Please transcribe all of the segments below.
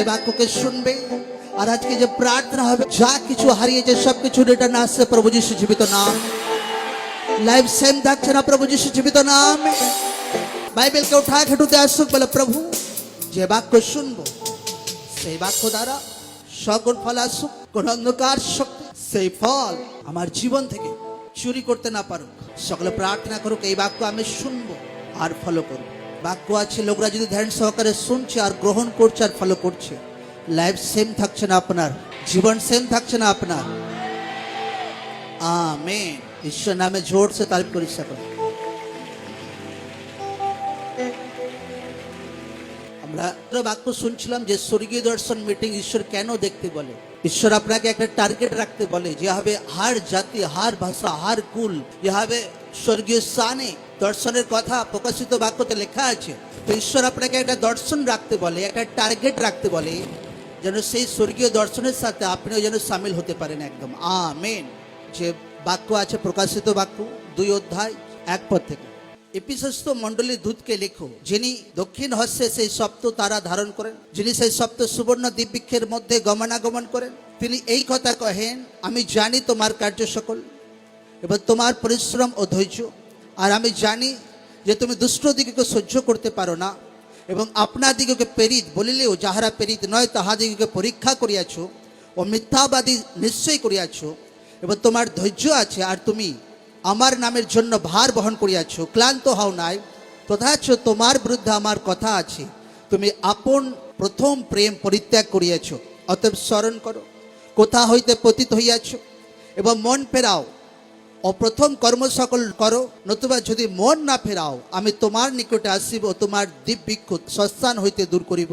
এই বাক্যকে শুনবে। আর আজকে যে প্রার্থনা হবে, যা কিছু হারিয়েছে সবকিছু রিটার্ন আসছে প্রভু যিশু জীবিত নাম। লাইফ সেম থাকছে না প্রভু যিশু জীবিত নাম। বাইবেলকে উঠা খেটুতে আসুক, বলে প্রভু যে বাক্য শুনবো সেই বাক্য দ্বারা সকল ফল আসুক। কোন অন্ধকার শক্তি সেই ফল আমার জীবন থেকে চুরি করতে না পারুক। সকলে প্রার্থনা করুক, এই বাক্য আমি শুনবো আর ফলো করবো। বাক্য আছে, লোকরা যদি ধ্যান সহকারে শুনছে আর গ্রহণ করছে আর ফলো করছে, লাইফ সেম থাকছে না আপনার, জীবন সেম থাকছে না আপনার। আমেন। ঈশ্বর নামে জোর সে তারিফ করি সকলে। আমরা বাক্য শুনছিলাম যে স্বর্গীয় দর্শন মিটিং ঈশ্বর কেন দেখতে বলে। ঈশ্বর আপনাকে একটা টার্গেট রাখতে বলে যে হবে হার জাতি, হার ভাষা, হার কুল, যে হবে স্বর্গীয় স্থানে দর্শনের কথা প্রকাশিত বাক্যতে লেখা আছে। তো ঈশ্বর আপনাকে একটা দর্শন রাখতে বলে, একটা টার্গেট রাখতে বলে, যেন সেই স্বর্গীয় দর্শনের সাথে আপনিও যেন সামিল হতে পারেন একদম। আমেন। যে বাক্য আছে প্রকাশিত বাক্য 2 অধ্যায় 1 পদ থেকে, এপিসস্ত মণ্ডলীর দূতকে লেখো, যিনি দক্ষিণ হস্তে সেই সপ্ত তারা ধারণ করেন, যিনি সেই সপ্ত সুবর্ণ দিব্যিক্ষের মধ্যে গমনাগমন করেন, তিনি এই কথা কহেন, আমি জানি তোমার কার্য সকল এবং তোমার পরিশ্রম ও ধৈর্য, আর আমি জানি যে তুমি দুষ্ট দিগকে সহ্য করতে পারো না, এবং আপনার দিগকে প্রেরিত বলিলেও যাহারা প্রেরিত নয় তাহাদিগকে পরীক্ষা করিয়াছ ও মিথ্যাবাদী নিশ্চয় করিয়াছ, এবং তোমার ধৈর্য আছে, আর তুমি আমার নামের জন্য ভার বহন করিয়াছ, ক্লান্ত হও নাই, তথাচ তোমার বিরুদ্ধে আমার কথা আছে, তুমি আপন প্রথম প্রেম পরিত্যাগ করিয়াছ। অতএব স্মরণ করো কোথা হইতে পতিত হইয়াছ, এবং মন ফেরাও ও প্রথম কর্ম সকল করো, নতুবা যদি মন না ফেরাও আমি তোমার নিকটে আসিব ও তোমার দিব্যিক্ষ সস্থান হইতে দূর করিব।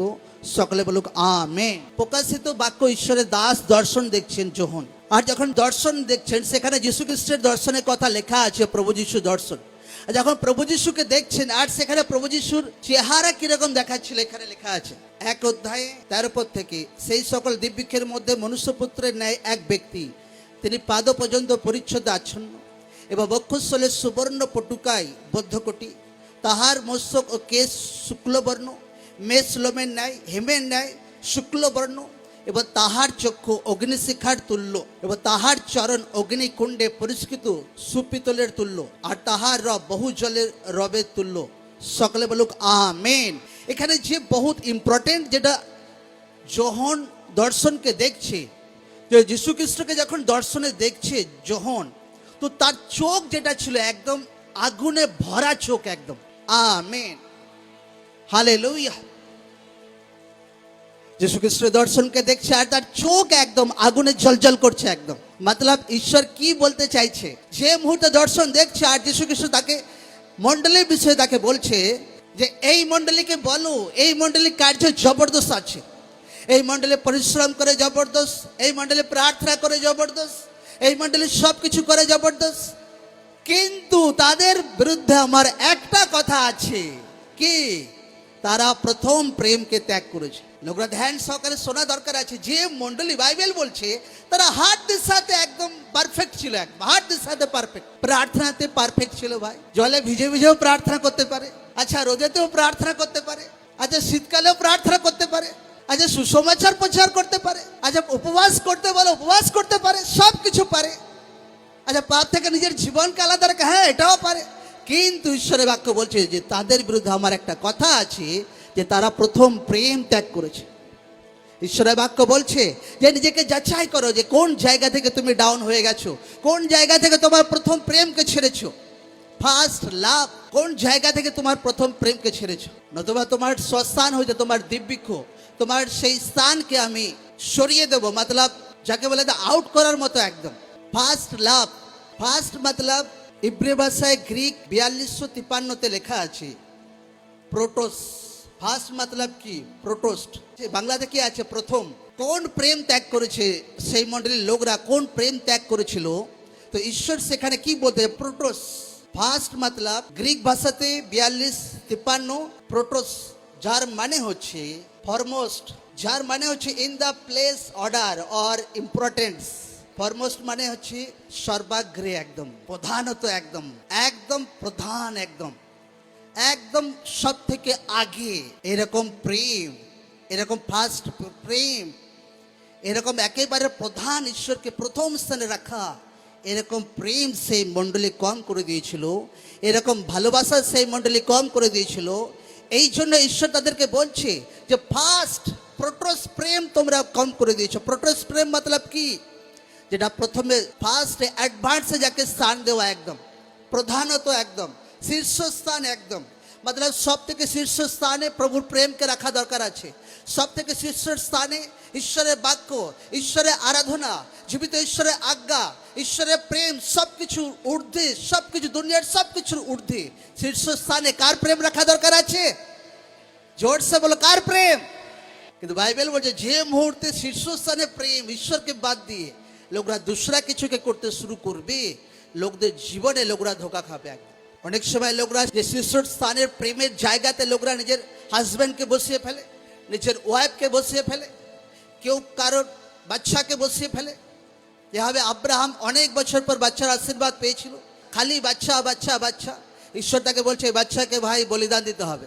সকলে বলুক আমেন। প্রকাশিত বাক্য ঈশ্বরের দাস দর্শন দেখছেন যোহন, আর যখন দর্শন দেখছেন সেখানে যীশু খ্রিস্টের দর্শনের কথা লেখা আছে, প্রভু যীশু দর্শন। যখন প্রভু যীশুকে দেখছেন আর সেখানে প্রভু যীশুর চেহারা কিরকম দেখাচ্ছিল এখানে লেখা আছে 1 অধ্যায়ে 13 পদ থেকে, সেই সকল দিব্যিক্ষের মধ্যে মনুষ্যপুত্রের ন্যায় এক ব্যক্তি, তিনি পাদ পর্যন্ত পরিচ্ছদে আচ্ছন্ন এবং বক্ষস্থলে সুবর্ণ পটুকায় বদ্ধকটি, তাহার মস্তক ও কেশ শুক্লবর্ণ, মেষ লোমের ন্যায় হেমের ন্যায় শুক্লবর্ণ, এবং তাহার চক্ষু অগ্নিশিখার তুল্য, এবং তাহার চরণ অগ্নিকুণ্ডে পরিষ্কৃত সুপিতলের তুল্য, আর তাহার রব বহু জলের রবের তুল্য। সকলে বলুক আমেন। এখানে যে বহুত ইম্পর্টেন্ট যেটা যোহন দর্শনকে দেখছে, যে যীশু খ্রিস্টকে যখন দর্শনে দেখছে যোহন, তো তার চোখ যেটা ছিল একদম আগুনে ভরা চোখ একদম। Amen, hallelujah. যীশু খ্রিস্টের দর্শনকে দেখছে আর তার চোখ একদম আগুনে জ্বলজ্বল করছে একদম। মতলব ঈশ্বর কি বলতে চাইছে, যে মুহূর্তে দর্শন দেখছে আর যীশু খ্রিস্ট তাকে মণ্ডলীর বিষয়ে তাকে বলছে যে এই মণ্ডলীকে বলো, এই মণ্ডলীর কার্য জবরদস্ত আছে, এই মণ্ডলী পরিশ্রম করে জবরদস্ত, এই মণ্ডলী প্রার্থনা করে জবরদস্ত, এই মণ্ডলী সব কিছু করে জবরদস্ত, কিন্তু তাদের বিরুদ্ধে আমার একটা কথা আছে, কি তারা প্রথম প্রেমকে ত্যাগ করেছে। লোকরা ধ্যান সহকারে শোনা দরকার আছে। যে মণ্ডলী বাইবেল বলছে তারা হার্ট দিশাতে একদম পারফেক্ট ছিল, একদম হার্ট দিশাতে পারফেক্ট, প্রার্থনাতে পারফেক্ট ছিল ভাই। জলে ভিজে ভিজেও প্রার্থনা করতে পারে, আচ্ছা রোদেতেও প্রার্থনা করতে পারে, আচ্ছা শীতকালেও প্রার্থনা করতে পারে, আচ্ছা সুসমাচার প্রচার করতে পারে, আচ্ছা উপবাস করতে বলে উপবাস করতে পারে, সব কিছু পারে, আচ্ছা পাপ থেকে নিজের জীবনকে আলাদা রাখে, হ্যাঁ এটাও পারে। কিন্তু ঈশ্বরের বাক্য বলছে যে তাদের বিরুদ্ধে আমার একটা কথা আছে, যে তারা প্রথম প্রেম ত্যাগ করেছে। ঈশ্বরের বাক্য বলছে যে নিজেকে যাচাই করো যে কোন জায়গা থেকে তুমি ডাউন হয়ে গেছো, কোন জায়গা থেকে তোমার প্রথম প্রেমকে ছেড়েছো, ফার্স্ট লাভ, কোন জায়গা থেকে তোমার প্রথম প্রেমকে ছেড়েছো, নতুবা তোমার স্বস্থান হইতে তোমার দিব্যিক্ষ, তোমার সেই স্থানকে আমি সরিয়ে দেবো। মতলব যাকে বলে আউট করার মতো একদম। ফার্স্ট লাভ, ফার্স্ট মতলব ইব্রি ভাষায় গ্রিক 4253-তে লেখা আছে প্রোটোস। ফার্স্ট মতলব কি? প্রোটোস্ট। বাংলাতে কি আছে? প্রথম। কোন প্রেম ত্যাগ করেছে সেই মণ্ডলীর লোকরা, কোন প্রেম ত্যাগ করেছিল? তো ঈশ্বর সেখানে কি বলতে, প্রোটোস। ফার্স্ট মতলব গ্রিক ভাষাতে 4253 প্রোটোস, যার মানে হচ্ছে ফরমোস্ট, যার মানে হচ্ছে in the place order or importance. Foremost মানে হচ্ছে সর্বাগ্রে, একদম প্রধানত, একদম একদম প্রধান, একদম একদম সব থেকে আগে। এরকম প্রেম এরকম ফার্স্ট প্রেম, এরকম একেবারে প্রধান ঈশ্বরকে প্রথম স্থানে রাখা, এরকম প্রেম সেই মণ্ডলী কম করে দিয়েছিল, এরকম ভালোবাসা সেই মণ্ডলী কম করে দিয়েছিল। এই জন্য ঈশ্বর তাদেরকে বলছে যে ফার্স্ট প্রোটোস প্রেম তোমরা কম করে দিয়েছো। প্রোটোস প্রেম মতলব কি? যেটা প্রথমে ফার্স্ট অ্যাডভান্সে যাকে স্থান দেওয়া, একদম প্রধানত, একদম শীর্ষস্থান, একদম মতলব সব থেকে শীর্ষস্থানে প্রভুর প্রেমকে রাখা দরকার আছে। সব থেকে শীর্ষস্থানে ঈশ্বরের বাক্য, ঈশ্বরের আরাধনা, জীবিত ঈশ্বরের আজ্ঞা, ঈশ্বরের প্রেম, সব কিছুর ঊর্ধ্বে, সব কিছু দুনিয়ার সব কিছুর ঊর্ধ্বে শীর্ষস্থানে কার প্রেম রাখা দরকার আছে? জোরসে বলো, কার প্রেম? কিন্তু বাইবেল বলছে যে মুহূর্তে শীর্ষস্থানে প্রেম ঈশ্বরকে বাদ দিয়ে লোকরা দুসরা কিছুকে করতে শুরু করবে, লোকদের জীবনে লোকরা ধোকা খাবে। অনেক সময় লোকরা যে শীর্ষস্থানের প্রেমের জায়গাতে লোকরা নিজের হাজব্যান্ডকে বসিয়ে ফেলে, নিজের ওয়াইফকে বসিয়ে ফেলে, কেউ কারোর বাচ্চাকে বসিয়ে ফেলে। যেভাবে আব্রাহাম অনেক বছর পর বাচ্চার আশীর্বাদ পেয়েছিল, খালি বাচ্চা বাচ্চা বাচ্চা, ঈশ্বর তাকে বলছে এই বাচ্চাকে ভাই বলিদান দিতে হবে,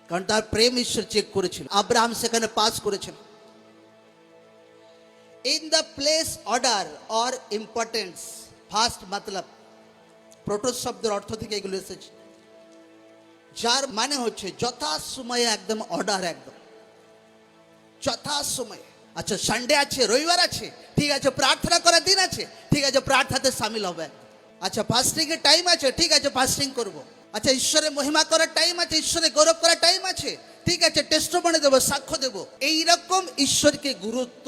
কারণ তার প্রেম ঈশ্বর চেক করেছিল, আব্রাহাম সেখানে পাস করেছিল। In the place order or importance, first মতলব প্রোটোস শব্দের অর্থ থেকে এগুলো এসেছে, যার মানে হচ্ছে যথা সময়ে, একদম অর্ডার, একদম যথা সময়ে। আচ্ছা সানডে আছে, রবিবার আছে, ঠিক আছে প্রার্থনা করার দিন আছে, ঠিক আছে প্রার্থনাতে সামিল হবে। আচ্ছা ফাস্টিং এর টাইম আছে, ঠিক আছে ফাস্টিং করব। আচ্ছা ঈশ্বরের মহিমা করার টাইম আছে, ঈশ্বরের গৌরব করার টাইম আছে, ঠিক আছে টেস্টিমনি দেবো, সাক্ষ্য দেব। এইরকম ঈশ্বরকে গুরুত্ব,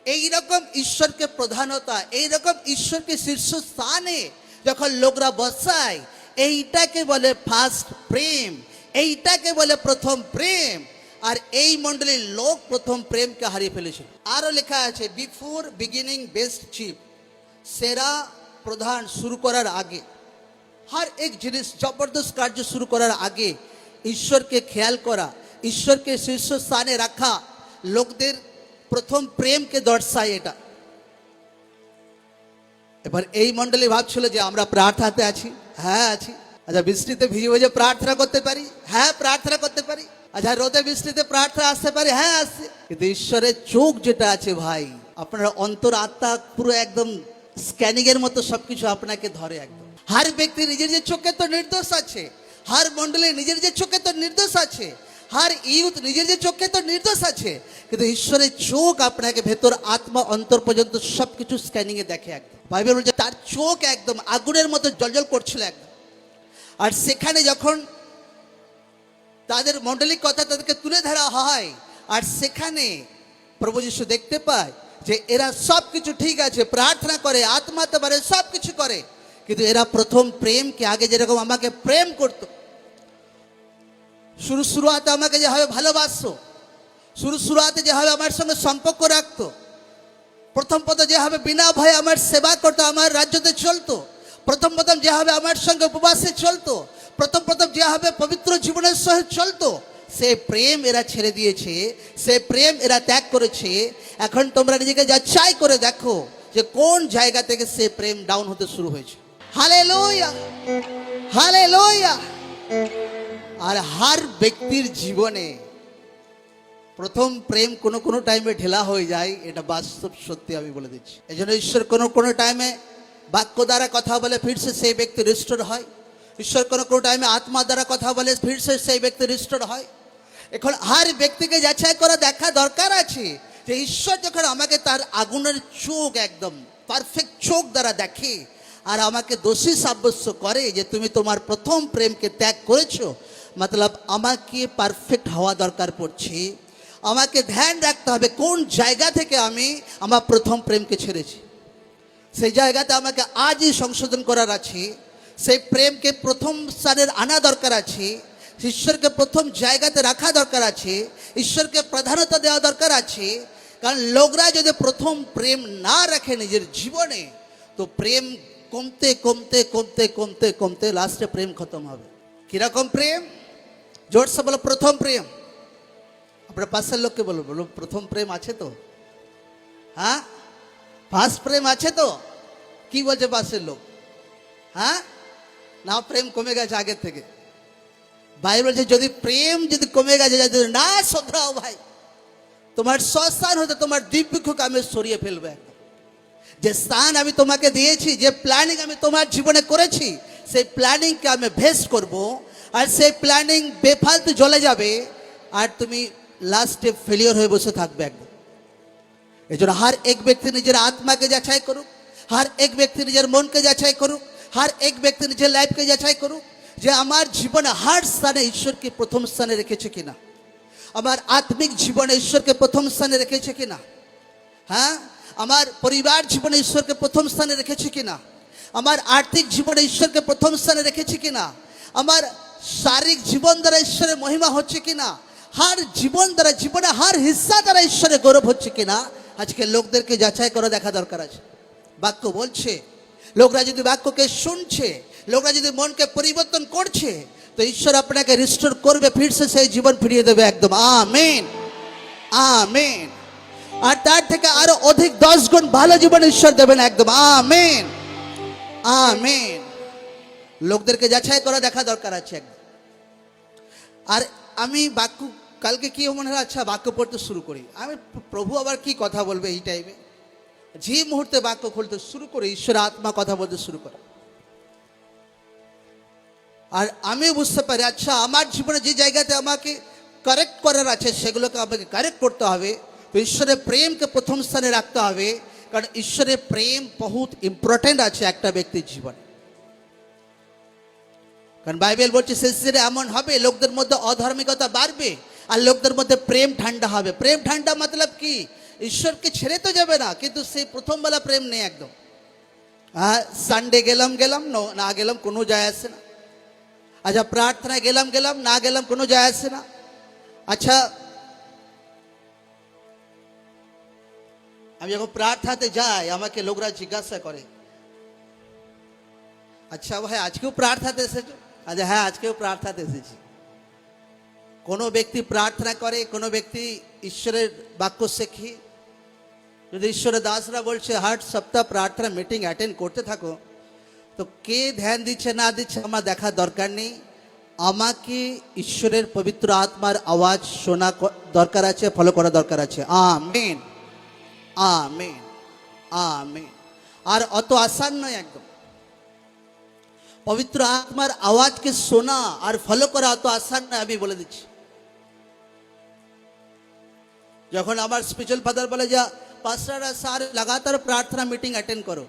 এইরকম ঈশ্বরকে প্রধানতা, এইরকম ঈশ্বরকে শীর্ষস্থানে যখন লোকরা বসায়, এইটাকে বলে ফার্স্ট প্রেম, এইটাকে বলে প্রথম প্রেম। আর এই মণ্ডলীর লোক প্রথম প্রেমকে হারিয়ে ফেলেছিল। আরও লেখা আছে বিফোর বিগিনিং বেস্ট চিফ, সেরা প্রধান শুরু করার আগে, हर एक जिनिस जबरदस्त कार्य शुरू करार आगे ईश्वर के ख्याल करा, ईश्वर के शीर्ष स्थाने रखा लोकदेर प्रथम प्रेम के दर्शाय। এটা এবার এই মণ্ডলী ভাবছিল যে আমরা প্রার্থনাতে আছি, হ্যাঁ আছি। আচ্ছা বৃষ্টিতে ভিজে ভিজে প্রার্থনা করতে পারি, হ্যাঁ প্রার্থনা করতে পারি। আচ্ছা রোদে বৃষ্টিতে প্রার্থনা আসতে পারি, হ্যাঁ আসছে। কিন্তু ঈশ্বরের চোখ যেটা আছে ভাই, আপনার অন্তর আত্মা পুরো একদম স্ক্যানিং এর মতো সবকিছু আপনাকে ধরে একদম। हर व्यक्ति নিজের যে চোখে তো নির্দোষ আছে, हर মণ্ডলী নিজের যে চোখে তো নির্দোষ আছে, हर ইউথ নিজের যে চোখে তো নির্দোষ আছে, কিন্তু ঈশ্বরের চোখ আপনাকে ভেতর আত্মা অন্তর পর্যন্ত সবকিছু স্ক্যানিং এ দেখে একদম। বাইবেল বলছে তার চোখ একদম আগুনের মতো জ্বলজ্বল করছিল একদম। আর সেখানে যখন তাদের মণ্ডলীর কথা তাদেরকে তুলে ধরা হয়, আর সেখানে প্রভু যিশু দেখতে পায় যে এরা সবকিছু ঠিক আছে, প্রার্থনা করে, আত্মাতে পারে, সবকিছু করে, কিন্তু এরা প্রথম প্রেমকে আগে যেরকম আমাকে প্রেম করতো, শুরুতে আমাকে যেভাবে ভালোবাসতো, শুরুতে যেভাবে আমার সঙ্গে সম্পর্ক রাখতো, প্রথম যেভাবে বিনা ভয়ে আমার সেবা করতো, আমার রাজ্যতে চলতো, প্রথম যেভাবে আমার সঙ্গে উপবাসে চলতো, প্রথম যেভাবে পবিত্র জীবনের সঙ্গে চলতো, সে প্রেম এরা ছেড়ে দিয়েছে, সে প্রেম এরা ত্যাগ করেছে। এখন তোমরা নিজেকে যাচাই করে দেখো যে কোন জায়গা থেকে সে প্রেম ডাউন হতে শুরু হয়েছে। Hallelujah, hallelujah. আর हर ব্যক্তির জীবনে প্রথম প্রেম কোনো টাইমে ঢেলা হয়ে যায়, এটা বাস্তব সত্যি আমি বলে দিচ্ছি। এজন্য ঈশ্বর কোনো টাইমে বাক্য দ্বারা কথা বলে ফির সে সেই ব্যক্তি রিস্টোর হয়, ঈশ্বর কোনো টাইমে আত্মা দ্বারা কথা বলে ফির সে সেই ব্যক্তি রিস্টোর হয়। এখন हर ব্যক্তিকে যাচাই করা দেখা দরকার আছে যে ঈশ্বর যখন আমাকে তার আগুনের চোখ একদম পারফেক্ট চোখ দ্বারা দেখে আর আমাকে দোষী সাব্যস্ত করে যে তুমি তোমার প্রথম প্রেমকে ত্যাগ করেছো, মতলব আমাকে পারফেক্ট হওয়া দরকার পড়ছে, আমাকে ধ্যান রাখতে হবে কোন জায়গা থেকে আমি আমার প্রথম প্রেমকে ছেড়েছি। সেই জায়গাতে আমাকে আজই সংশোধন করার আছে, সেই প্রেমকে প্রথম স্থানে আনা দরকার আছে, ঈশ্বরকে প্রথম জায়গাতে রাখা দরকার আছে, ঈশ্বরকে প্রধানতা দেওয়া দরকার আছে। কারণ লোকরা যদি প্রথম প্রেম না রাখে নিজের জীবনে, তো প্রেম কমতে কমতে কমতে কমতে কমতে লাস্টে প্রেম খতম হবে। কিরকম প্রেম? জোরসে বলো প্রথম প্রেম। আপনার পাশের লোককে বলো, বলো প্রথম প্রেম আছে তো? হ্যাঁ ফার্স্ট প্রেম আছে তো? কি বলছে পাশের লোক? হ্যাঁ না প্রেম কমে গেছে আগের থেকে। বাইবেল বলছে যদি প্রেম যদি কমে গেছে, যদি না শোধরাও ভাই, তোমার স্বস্থান হতে তোমার দিব্যকে আমি সরিয়ে ফেলবো একদম। যে স্থান আমি তোমাকে দিয়েছি, যে প্ল্যানিং আমি তোমার জীবনে করেছি, সেই প্ল্যানিংকে আমি ভেস্ট করব, আর সেই প্ল্যানিং বেফালতু জ্বলে যাবে, আর তুমি লাস্টে ফেলিওর হয়ে বসে থাকবে একদম। এই জন্য হর এক ব্যক্তি নিজের আত্মাকে যাচাই করুক, হর এক ব্যক্তি নিজের মনকে যাচাই করুক, হর এক ব্যক্তি নিজের লাইফকে যাচাই করুক, যে আমার জীবনে হর স্থানে ঈশ্বরকে প্রথম স্থানে রেখেছে কিনা, আমার আত্মিক জীবনে ঈশ্বরকে প্রথম স্থানে রেখেছে কিনা, হ্যাঁ, আমার পরিবার জীবনে ঈশ্বরকে প্রথম স্থানে রেখেছে কিনা, আমার আর্থিক জীবনে ঈশ্বরকে প্রথম স্থানে রেখেছে কিনা, আমার শারীরিক জীবন দ্বারা ঈশ্বরের মহিমা হচ্ছে কিনা, হর জীবন দ্বারা জীবনে হর হিস্সা দ্বারা ঈশ্বরের গৌরব হচ্ছে কিনা, আজকে লোকদেরকে যাচাই করে দেখা দরকার আছে। বাক্য বলছে, লোকরা যদি বাক্যকে শুনছে, লোকরা যদি মনকে পরিবর্তন করছে, তো ঈশ্বর আপনাকে রিস্টোর করবে, ফিরছে সেই জীবন ফিরিয়ে দেবে একদম। Amen, amen. আর তার থেকে আরো অধিক 10 গুণ ভালো জীবন ঈশ্বর দেবেন একদম। Amen, amen. লোকদেরকে যাচাই করা দেখা দরকার আছে একদম। আর আমি বাক্য কালকে কি মনে হয়, আচ্ছা বাক্য পড়তে শুরু করি, আমি প্রভু আবার কি কথা বলবে এই টাইমে, যে মুহূর্তে বাক্য খুলতে শুরু করে ঈশ্বর আত্মা কথা বলতে শুরু করে, আর আমি বুঝতে পারি আচ্ছা আমার জীবনে যে জায়গাতে আমাকে কারেক্ট করার আছে সেগুলোকে আমাকে কারেক্ট করতে হবে। তো ঈশ্বরের প্রেমকে প্রথম স্থানে রাখতে হবে, কারণ ঈশ্বরের প্রেম বহুত ইম্পর্টেন্ট আছে একটা ব্যক্তির জীবনে। কারণ বাইবেল বলছে শেষে এমন হবে, লোকদের মধ্যে অধার্মিকতা বাড়বে আর লোকদের মধ্যে প্রেম ঠান্ডা হবে। প্রেম ঠান্ডা মতলব কি, ঈশ্বরকে ছেড়ে তো যাবে না, কিন্তু সেই প্রথমবেলা প্রেম নেই একদম। হ্যাঁ, সানডে গেলাম গেলাম, না গেলাম কোনো যায় আসে না। আচ্ছা প্রার্থনায় গেলাম গেলাম, না গেলাম কোনো যায় আসে না। আচ্ছা আমি যখন প্রার্থনাতে যাই আমাকে লোকরা জিজ্ঞাসা করে, আচ্ছা ভাই আজকেও প্রার্থনাতে এসেছো? আচ্ছা হ্যাঁ আজকেও প্রার্থনাতে এসেছি। কোনো ব্যক্তি প্রার্থনা করে, কোনো ব্যক্তি ঈশ্বরের বাক্য শেখে, যদি ঈশ্বরের দাসরা বলছে হর সপ্তাহ প্রার্থনা মিটিং অ্যাটেন্ড করতে থাকো, তো কে ধ্যান দিচ্ছে না দিচ্ছে আমার দেখার দরকার নেই। আমাকে ঈশ্বরের পবিত্র আত্মার আওয়াজ শোনা দরকার আছে, ফলো করা দরকার আছে। Amen, amen, amen. আর অত আসান নয় একদম, পবিত্র আত্মার আওয়াজকে শোনা আর ফলো করা অত আসান নয়, আমি বলে দিচ্ছি। যখন আমার স্পিরিচুয়াল ফাদার বলে যে পাস্টাররা স্যার লাগাতার প্রার্থনা মিটিং অ্যাটেন্ড করো,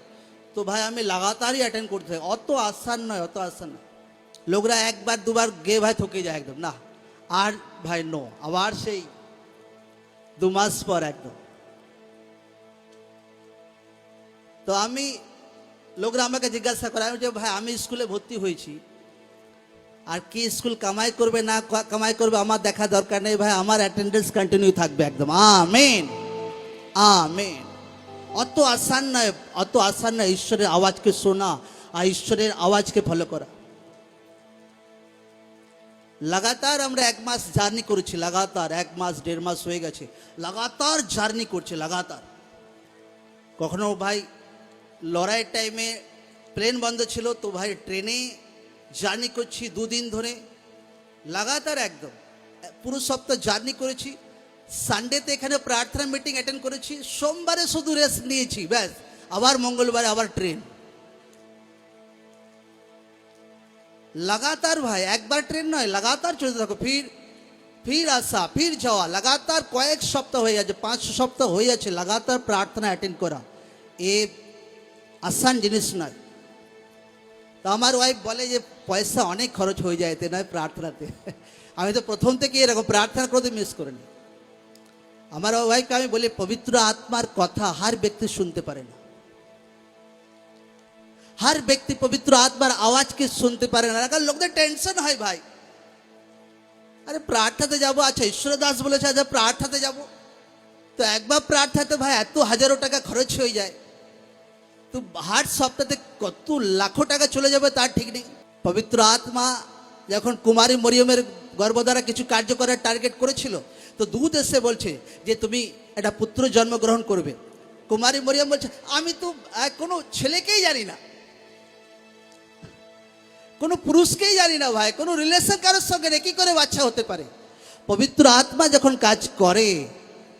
তো ভাই আমি লাগাতারই অ্যাটেন্ড করতে থাকি। অত আসান নয়, অত আসান নয়। লোকরা একবার দুবার গে ভাই থকে যায় একদম, না আর ভাই নো, আবার সেই 2 মাস পর একদম। তো আমি লোকরা আমাকে জিজ্ঞাসা করে, আমি যে ভাই আমি স্কুলে ভর্তি হয়েছি, আর কি স্কুল কামাই করবে না কামাই করবে আমার দেখা দরকার নেই ভাই, আমার অ্যাটেন্ডেন্স কন্টিনিউ থাকবে একদম। Amen, amen. অত আসান নয়, অত আসান নয় ঈশ্বরের আওয়াজকে শোনা আর ঈশ্বরের আওয়াজকে ফলো করা। লাগাতার আমরা 1 মাস জার্নি করেছি, লাগাতার 1 মাস 1.5 মাস হয়ে গেছে, লাগাতার জার্নি করছে, লাগাতার। কখনো ভাই লড়াইয়ের টাইমে প্লেন বন্ধ ছিল, তো ভাই ট্রেনে জার্নি করছি 2 দিন ধরে লাগাতার একদম। পুরো সপ্তাহ জার্নি করেছি। সানডেতে এখানে প্রার্থনা মিটিং অ্যাটেন্ড করেছি, সোমবারে শুধু রেস্ট নিয়েছি, ব্যাস। আবার মঙ্গলবারে আবার ট্রেন, লাগাতার ভাই, একবার ট্রেন নয়, লাগাতার চলতে থাকো, ফির আসা, ফির যাওয়া, লাগাতার কয়েক সপ্তাহ হয়ে যাচ্ছে, 5 সপ্তাহ হয়ে যাচ্ছে লাগাতার প্রার্থনা অ্যাটেন্ড করা। এ আসান জিনিস নয়। তো আমার ওয়াইফ বলে যে পয়সা অনেক খরচ হয়ে যায় এতে নয় প্রার্থনাতে। আমি তো প্রথম থেকে এরকম প্রার্থনা করতে মিস করিনি। আমার ওয়াইফকে আমি বলি পবিত্র আত্মার কথা হর ব্যক্তি শুনতে পারে না, হর ব্যক্তি পবিত্র আত্মার আওয়াজকে শুনতে পারে না। কারণ লোকদের টেনশন হয় ভাই, আরে প্রার্থনাতে যাবো, আচ্ছা ঈশ্বর দাস বলেছে আচ্ছা প্রার্থনাতে যাব, তো একবার প্রার্থনাতে ভাই এত হাজারো টাকা খরচ হয়ে যায়, তো হার সপ্তাহে কত লাখো টাকা চলে যাবে তার ঠিক নেই। পবিত্র আত্মা যখন কুমারী মরিয়মের গর্ভ দ্বারা কিছু কার্য করার টার্গেট করেছিল, তো দূত এসে বলছে যে তুমি একটা পুত্র জন্মগ্রহণ করবে। কুমারী মরিয়ম বলছে আমি তো কোনো ছেলেকেই জানি না, কোনো পুরুষকেই জানি না ভাই, কোনো রিলেশন কারোর সঙ্গে নেই, কি করে বাচ্চা হতে পারে? পবিত্র আত্মা যখন কাজ করে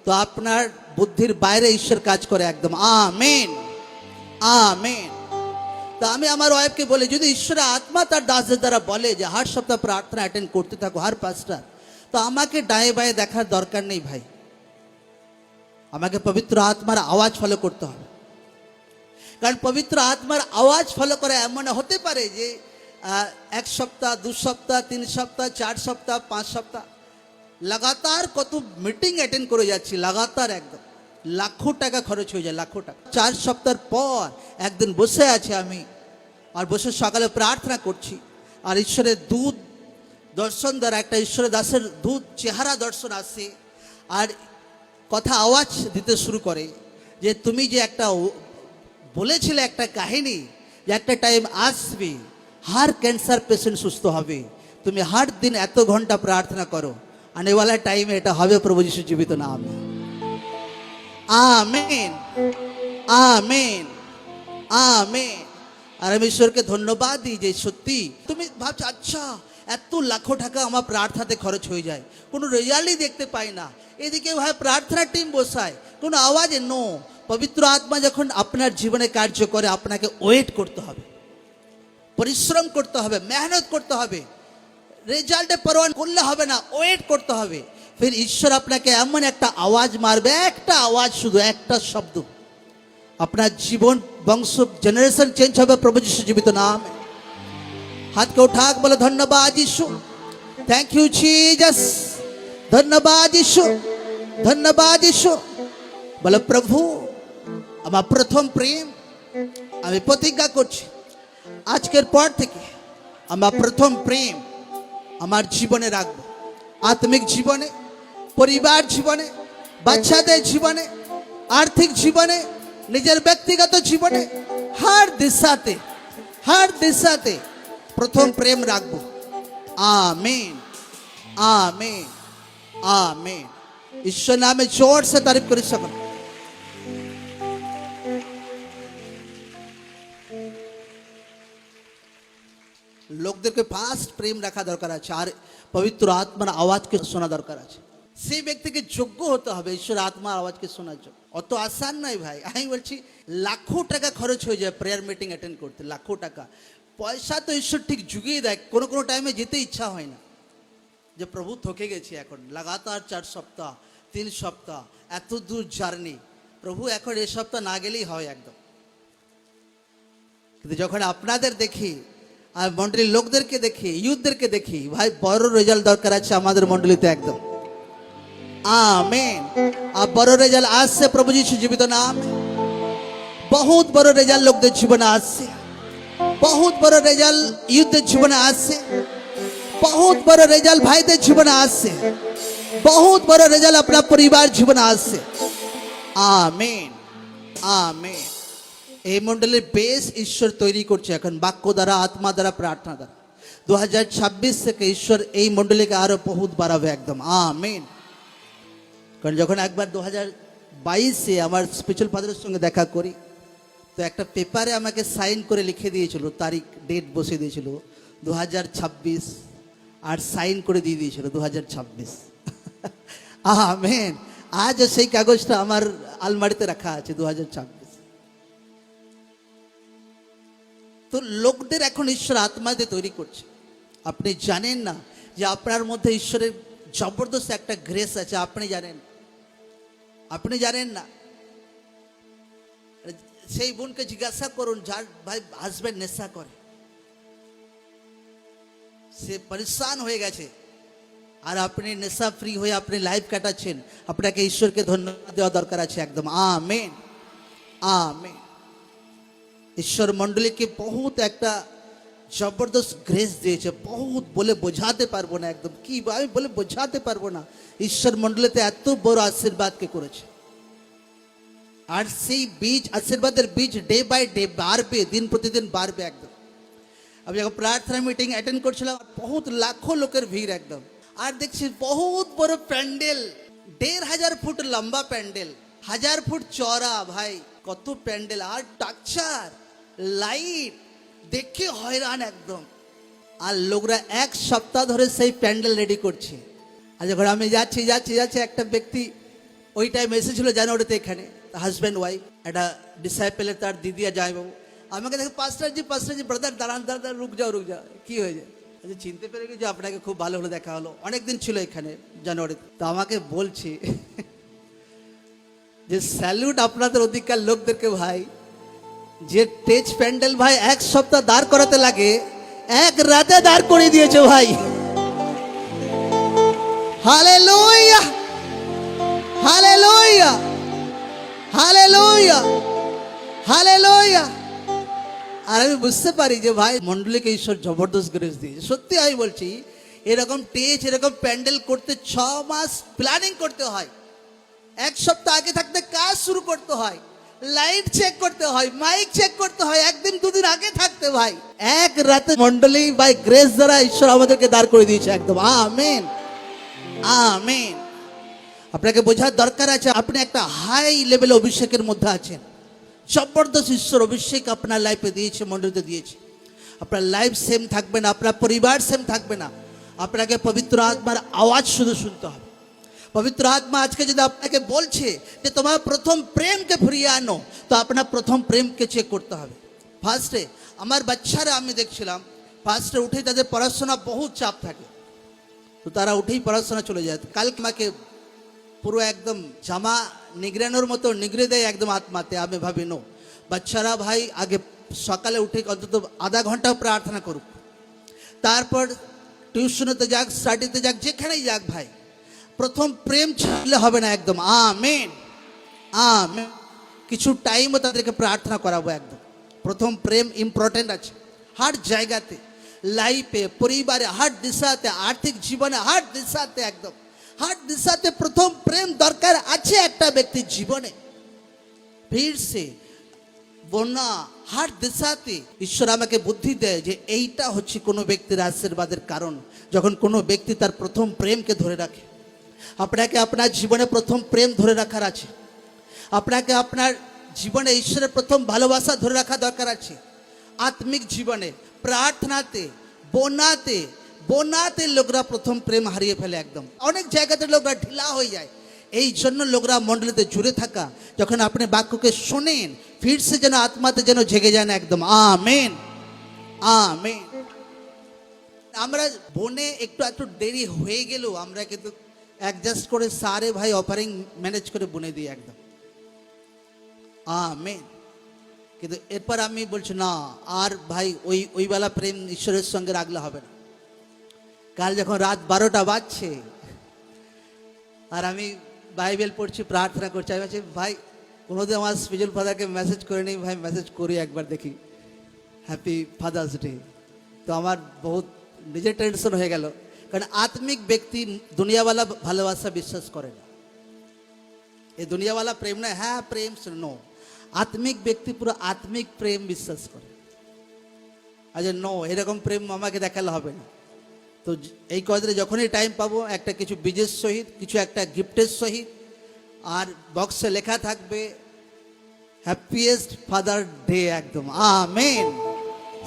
তো আপনার বুদ্ধির বাইরে ঈশ্বর কাজ করে একদম। Amen, amen. তো আমি আমার ওয়াইফকে বলি, যদি ঈশ্বরের আত্মা তার দাসদের দ্বারা বলে যে হার সপ্তাহ প্রার্থনা অ্যাটেন্ড করতে থাকো হার পাঁচটা, তো আমাকে ডায়ে বায়ে দেখার দরকার নেই ভাই, আমাকে পবিত্র আত্মার আওয়াজ ফলো করতে হবে। কারণ পবিত্র আত্মার আওয়াজ ফলো করে এমন হতে পারে যে এক সপ্তাহ, 2 সপ্তাহ, 3 সপ্তাহ, 4 সপ্তাহ, 5 সপ্তাহ লাগাতার কত মিটিং অ্যাটেন্ড করে যাচ্ছি, লাগাতার একদম লাখো টাকা খরচ হয়ে যায়, লাখো টাকা। 4 সপ্তাহ পর একদিন বসে আছে আমি, আর বসে সকালে প্রার্থনা করছি, আর ঈশ্বরের দূত দর্শন দ্বারা একটা ঈশ্বরের দাসের দূত চেহারা দর্শন আসে, আর কথা আওয়াজ দিতে শুরু করে যে তুমি যে একটা বলেছিলে একটা কাহিনী, যে একটা টাইম আসবে हर कैंसर पेशेंट सुस्थ হবে, তুমি हर दिन এত ঘন্টা প্রার্থনা করো, आने वाला टाइम এটা হবে প্রভু যিশু জীবিত নামে। Amen, amen, amen. আর আমি ঈশ্বরকে ধন্যবাদ দিই যে সত্যি তুমি ভাবছো আচ্ছা এত লাখো টাকা আমার প্রার্থনাতে খরচ হয়ে যায়, কোনো রেজাল্টই দেখতে পাই না, এদিকে ভাই প্রার্থনা টিম বসায় কোনো আওয়াজে নো। পবিত্র আত্মা যখন আপনার জীবনে কার্য করে আপনাকে ওয়েট করতে হবে, পরিশ্রম করতে হবে, মেহনত করতে হবে, রেজাল্টে পরোয়া করলে হবে না, ওয়েট করতে হবে। ফির ঈশ্বর আপনাকে এমন একটা আওয়াজ মারবে, একটা আওয়াজ, শুধু একটা শব্দ, আপনার জীবন বংশ জেনারেশন চেঞ্জ হবে প্রভু যিশু জীবিত নামে। হাতকে উঠা বলে ধন্যবাদ যিশু, থ্যাংক ইউ জিসাস, ধন্যবাদ যিশু, ধন্যবাদ যিশু। বলে প্রভু আমার প্রথম প্রেম, আমি প্রতিজ্ঞা করছি আজকের পর থেকে আমার প্রথম প্রেম আমার জীবনে রাখবো, আত্মিক জীবনে, পরিবার জীবনে, বাচ্চাদের জীবনে, আর্থিক জীবনে, নিজের ব্যক্তিগত জীবনে, हर दिशाते प्रथम प्रेम राखबो। आमीन, आमीन, आमीन। ईश्वर नामे जोर से तारीफ कर सकूं। লোকদেরকে ফার্স্ট প্রেম রাখা দরকার আছে, আর পবিত্র আত্মার আওয়াজকে শোনা দরকার আছে। সেই ব্যক্তিকে যোগ্য হতে হবে ঈশ্বর আত্মার আওয়াজকে শোনার জন্য। অত আসান নাই ভাই, আমি বলছি লাখো টাকা খরচ হয়ে যায় প্রেয়ার মিটিং অ্যাটেন্ড করতে, লাখো টাকা। পয়সা তো ঈশ্বর ঠিক জুগিয়ে দেয়, কোনো কোনো টাইমে যেতে ইচ্ছা হয় না, যে প্রভু থকে গেছি এখন, লাগাতার 4 সপ্তাহ 3 সপ্তাহ এত দূর জার্নি, প্রভু এখন এ সপ্তাহ না গেলেই হয় একদম। কিন্তু যখন আপনাদের দেখি আর মন্ডলীর লোকদেরকে দেখি, ইউথদেরকে দেখি, ভাই বড় রেজাল্ট দরকার আছে আমাদের মন্ডলীতে একদম। আমেন। আর বড় রেজাল্ট আসছে প্রভু যিশু জীবিত নাম, বহুত বড় রেজাল্ট লোকদের জীবনে আসছে, বহুত বড় রেজাল্ট ইউথদের জীবনে আসছে, বহুত বড় রেজাল্ট ভাইদের জীবনে আসছে, বহুত বড় রেজাল্ট আপনার পরিবার জীবনে আসছে। Amen, amen. এই মন্ডলের বেশ ঈশ্বর তৈরি করছে এখন বাক্য দ্বারা, আত্মা দ্বারা, প্রার্থনা দ্বারা। 2026 থেকে ঈশ্বর এই মন্ডলীকে আরো বহুত বাড়াবে একদম। আমেন। কারণ যখন একবার 2022-এ আমার স্পিরিচুয়াল ফাদারের সঙ্গে দেখা করি, তো একটা পেপারে আমাকে সাইন করে লিখে দিয়েছিল, তারিখ ডেট বসে দিয়েছিল 2026, আর সাইন করে দিয়ে দিয়েছিল 2026। আমেন। আজ সেই কাগজটা আমার আলমারিতে রাখা আছে 2026। তো লোকদের এখন ঈশ্বর আত্মাতে তৈরি করছে। আপনি জানেন না যে আপনার মধ্যে ঈশ্বরের জবরদস্ত একটা গ্রেস আছে, আপনি জানেন, আপনি জানেন না। সেই বোনকে জিজ্ঞাসা করুন যার ভাই হাজবেন্ড নেশা করে, সে পরেশান হয়ে গেছে, আর আপনি নেশা ফ্রি হয়ে আপনি লাইফ কাটাচ্ছেন, আপনাকে ঈশ্বরকে ধন্যবাদ দেওয়া দরকার আছে একদম। Amen, amen. ঈশ্বর মন্ডলীকে বহুত একটা জবরদস্ত গ্রেস দিয়েছে, বহুত বলে বোঝাতে পারবো না একদম, কি আমি বলে বোঝাতে পারবো না। ঈশ্বর মন্ডলীতে এত বড় আশীর্বাদকে করেছে, আর সেই বীজ, আশীর্বাদের বীজ ডে বাই ডে বাড়বে, দিন প্রতিদিন বাড়বে একদম। আমি যখন প্রার্থনা মিটিং অ্যাটেন্ড করছিলাম, বহুত লাখো লোকের ভিড় একদম, আর দেখছি বহুত বড় প্যান্ডেল, 1500 ফুট লম্বা প্যান্ডেল, 1000 ফুট চওড়া, ভাই কত প্যান্ডেল, আর স্ট্রাকচার, লাইট দেখে হয়রান একদম। আর লোকরা এক সপ্তাহ ধরে সেই প্যান্ডেল রেডি করছে। আর যখন আমি যাচ্ছি একটা ব্যক্তি ওই টাইম এসেছিল জানুয়ারিতে এখানে, হাজব্যান্ড ওয়াইফ, একটা ডিসাইপেলের তার দিদি আর জামাইবাবু আমাকে দেখে, পাস্টারজি ব্রাদার দাঁড়ান রুক যাও কি হয়ে যায়? আচ্ছা, চিনতে পেরে গেছি আপনাকে, খুব ভালো হলো দেখা হলো, অনেকদিন ছিল এখানে জানুয়ারিতে। তো আমাকে বলছি যে স্যালুট আপনাদের অধিকার লোকদেরকে ভাই, যে স্টেজ প্যান্ডেল ভাই এক সপ্তাহ দাঁড় করাতে লাগে, এক রাতে দাঁড় করিয়ে দিয়েছে ভাই। Hallelujah, hallelujah, hallelujah, hallelujah. আর আমি বুঝতে পারি যে ভাই মন্ডলীকে ঈশ্বর জবরদস্ত গ্রেস দিয়েছে। সত্যি আমি বলছি, এরকম স্টেজ, এরকম প্যান্ডেল করতে 6 মাস প্ল্যানিং করতে হয়, এক সপ্তাহ আগে থাকতে কাজ শুরু করতে হয়, লাইট চেক করতে হয়, মাইক চেক করতে হয়, একদিন দুদিন আগে থাকতে ভাই। এক রাতে মন্ডলী বাই গ্রেস দ্বারা ঈশ্বর আমাদেরকে দাঁড় করে দিয়েছে একদম। Amen, amen. আপনাকে বোঝার দরকার আছে, আপনি একটা হাই লেভেল অভিষেকের মধ্যে আছেন। জবরদস্ত ঈশ্বর অভিষেক আপনার লাইফে দিয়েছে, মন্ডলীতে দিয়েছে। আপনার লাইফ সেম থাকবে না, আপনার পরিবার সেম থাকবে না। আপনাকে পবিত্র আত্মার আওয়াজ শুধু শুনতে হবে। পবিত্র আত্মা আজকে যদি আপনাকে বলছে যে তোমার প্রথম প্রেমকে ফিরিয়ে আনো, তো আপনার প্রথম প্রেমকে চেক করতে হবে। ফার্স্টে আমার বাচ্চারা আমি দেখছিলাম, ফার্স্টে উঠেই তাদের পড়াশোনা বহু চাপ থাকে, তো তারা উঠেই পড়াশোনা চলে যায়। কালকে আমাকে পুরো একদম জামা নিগড়ানোর মতো নিগড়ে দেয় একদম আত্মাতে। আমি ভাবি নো, বাচ্চারা ভাই আগে সকালে উঠে অন্তত আধা ঘন্টা প্রার্থনা করুক, তারপর টিউশনেতে যাক, স্টাডিতে যাক, যেখানেই যাক ভাই, প্রথম প্রেম ছাড়লে হবে না একদম। Amen, amen. কিছু টাইমও তাদেরকে প্রার্থনা করাবো একদম। প্রথম প্রেম ইম্পর্টেন্ট আছে হার জায়গাতে, লাইফে, পরিবারে, হার দিশাতে, আর্থিক জীবনে, হার দিশাতে, একদম হার দিশাতে প্রথম প্রেম দরকার আছে একটা ব্যক্তির জীবনে। ফিরসে বন্যা হার দিশাতে ঈশ্বর আমাকে বুদ্ধি দেয় যে এইটা হচ্ছে কোনো ব্যক্তির আশীর্বাদের কারণ, যখন কোনো ব্যক্তি তার প্রথম প্রেমকে ধরে রাখে। আপনাকে আপনার জীবনে প্রথম প্রেম ধরে রাখার আছে, আপনাকে আপনার জীবনে ঈশ্বরের প্রথম ভালোবাসা ধরে রাখা দরকার আছে। আত্মিক জীবনে, প্রার্থনাতে, বোনাতে লোকরা প্রথম প্রেম হারিয়ে ফেলে একদম। অনেক জায়গাতে লোকরা ঢিলা হয়ে যায়। এই জন্য লোকরা মণ্ডলীতে জুড়ে থাকা, যখন আপনি বাক্যকে শোনেন, ফিরসে যেন আত্মাতে যেন জেগে যায় না একদম। Amen, amen. আমরা বনে একটু দেরি হয়ে গেলেও আমরা কিন্তু অ্যাডজাস্ট করে সারে ভাই অফারিং ম্যানেজ করে বনে দিই একদম। আমেন। কিন্তু এরপর আমি বলছি না, আর ভাই ওইবেলা প্রেম ঈশ্বরের সঙ্গে রাখলে হবে না। কাল যখন রাত 12টা বাজছে আর আমি বাইবেল পড়ছি, প্রার্থনা করছি, আমি বলছি ভাই কোনোদিন আমার স্পিরিচুয়াল ফাদারকে মেসেজ করে নিই, ভাই মেসেজ করি একবার, দেখি হ্যাপি ফাদার্স ডে। তো আমার বহুত নিজের টেনশন হয়ে গেল, কারণ আত্মিক ব্যক্তি দুনিয়াওয়ালা ভালোবাসা বিশ্বাস করে না। এই দুনিয়াওয়ালা প্রেম না, হ্যাঁ প্রেম নো, আত্মিক ব্যক্তি পুরো আত্মিক প্রেম বিশ্বাস করে। আচ্ছা নো, এরকম প্রেম আমাকে দেখালে হবে না। তো এই কদিনে যখনই টাইম পাবো, একটা কিছু বীজের সহিত, কিছু একটা গিফটের সহিত, আর বক্সে লেখা থাকবে হ্যাপিয়েস্ট ফাদার ডে একদম। আমেন।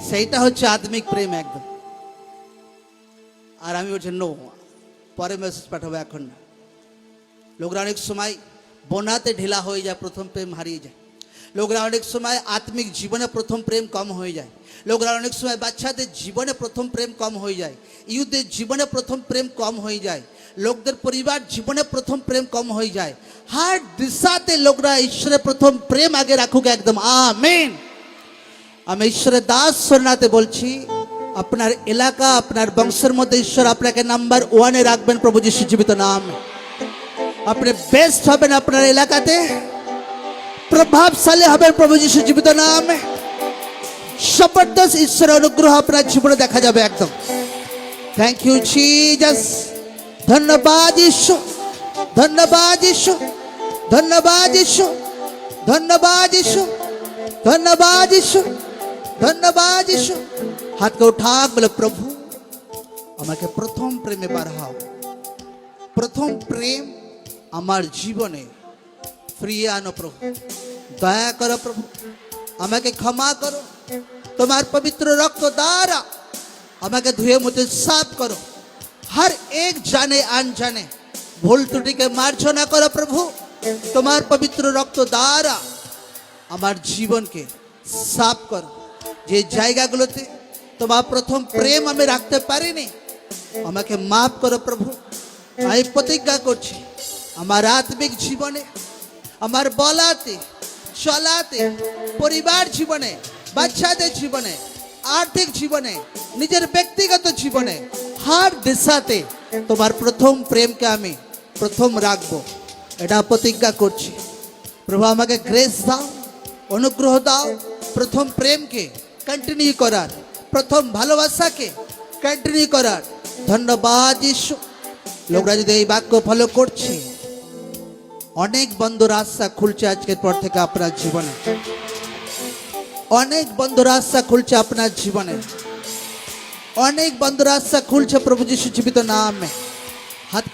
সেইটা হচ্ছে আত্মিক প্রেম একদম। আর আমি বলছি নো, পরে মেসেজ পাঠাবো, এখন না। লোকরা অনেক সময় বোনাতে ঢিলা হয়ে যায়, প্রথম প্রেম হারিয়ে যায়। লোকরা অনেক সময় আত্মিক জীবনে প্রথম প্রেম কম হয়ে যায়। লোকরা অনেক সময় বাচ্চাদের জীবনে প্রথম প্রেম কম হয়ে যায়, ইউথদের জীবনে প্রথম প্রেম কম হয়ে যায়, লোকদের পরিবার জীবনে প্রথম প্রেম কম হয়ে যায়। হার দিশাতে লোকরা ঈশ্বরের প্রথম প্রেম আগে রাখুক একদম। আমেন। আমি ঈশ্বরের দাস শরণাতে বলছি, আপনার এলাকা, আপনার বংশের মধ্যে ঈশ্বর আপনাকে নাম্বার 1-এ রাখবেন প্রভু যিশু জীবিত নাম। আপনি বেস্ট হবেন আপনার এলাকাতে, প্রভাবশালী হবেন প্রভু যিশু জীবিত নামে। জবরদস্ত ঈশ্বরের অনুগ্রহ আপনার জীবনে দেখা যাবে একদম। Thank you Jesus. ধন্যবাদ যিশু, ধন্যবাদ যিশু, ধন্যবাদ যিশু, ধন্যবাদ যিশু, ধন্যবাদ যিশু, ধন্যবাদ যিশু। হাতকে উঠা বলে প্রভু আমাকে প্রথম প্রেমে বাড়াও। প্রথম প্রেম আমার জীবনে ফিরিয়ে আনো প্রভু। দয়া করো প্রভু, আমাকে ক্ষমা করো। তোমার পবিত্র রক্ত দ্বারা আমাকে ধুয়ে মুছে সাফ করো। हर एक जाने अनजाने भूल त्रुटि के मार्जना करो प्रभु। তোমার পবিত্র রক্ত দ্বারা আমার জীবনকে সাফ করো। যে জায়গাগুলোতে তোমার প্রথম প্রেম আমি রাখতে পারিনি, আমাকে মাফ করো প্রভু। আমি প্রতিজ্ঞা করছি আমার আত্মিক জীবনে, আমার বলাতে চলাতে, পরিবার জীবনে, বাচ্চাদের জীবনে, আর্থিক জীবনে, নিজের ব্যক্তিগত জীবনে, হার দিশাতে তোমার প্রথম প্রেমকে আমি প্রথম রাখবো, এটা প্রতিজ্ঞা করছি। প্রভু আমাকে গ্রেস দাও, অনুগ্রহ দাও প্রথম প্রেমকে কন্টিনিউ করার, প্রথম ভালোবাসাকে কন্টিনিউ করার। ধন্যবাদ যিশু। লোকরা যদি এই বাক্য ফলো করছে, অনেক বন্ধ রাস্তা খুলছে আজকের পর থেকে আপনার জীবনে, অনেক বন্ধ রাস্তা খুলছে আপনার জীবনে, অনেক বন্ধ রাস্তা খুলছে প্রভু যিশু জীবিত নামে। হাত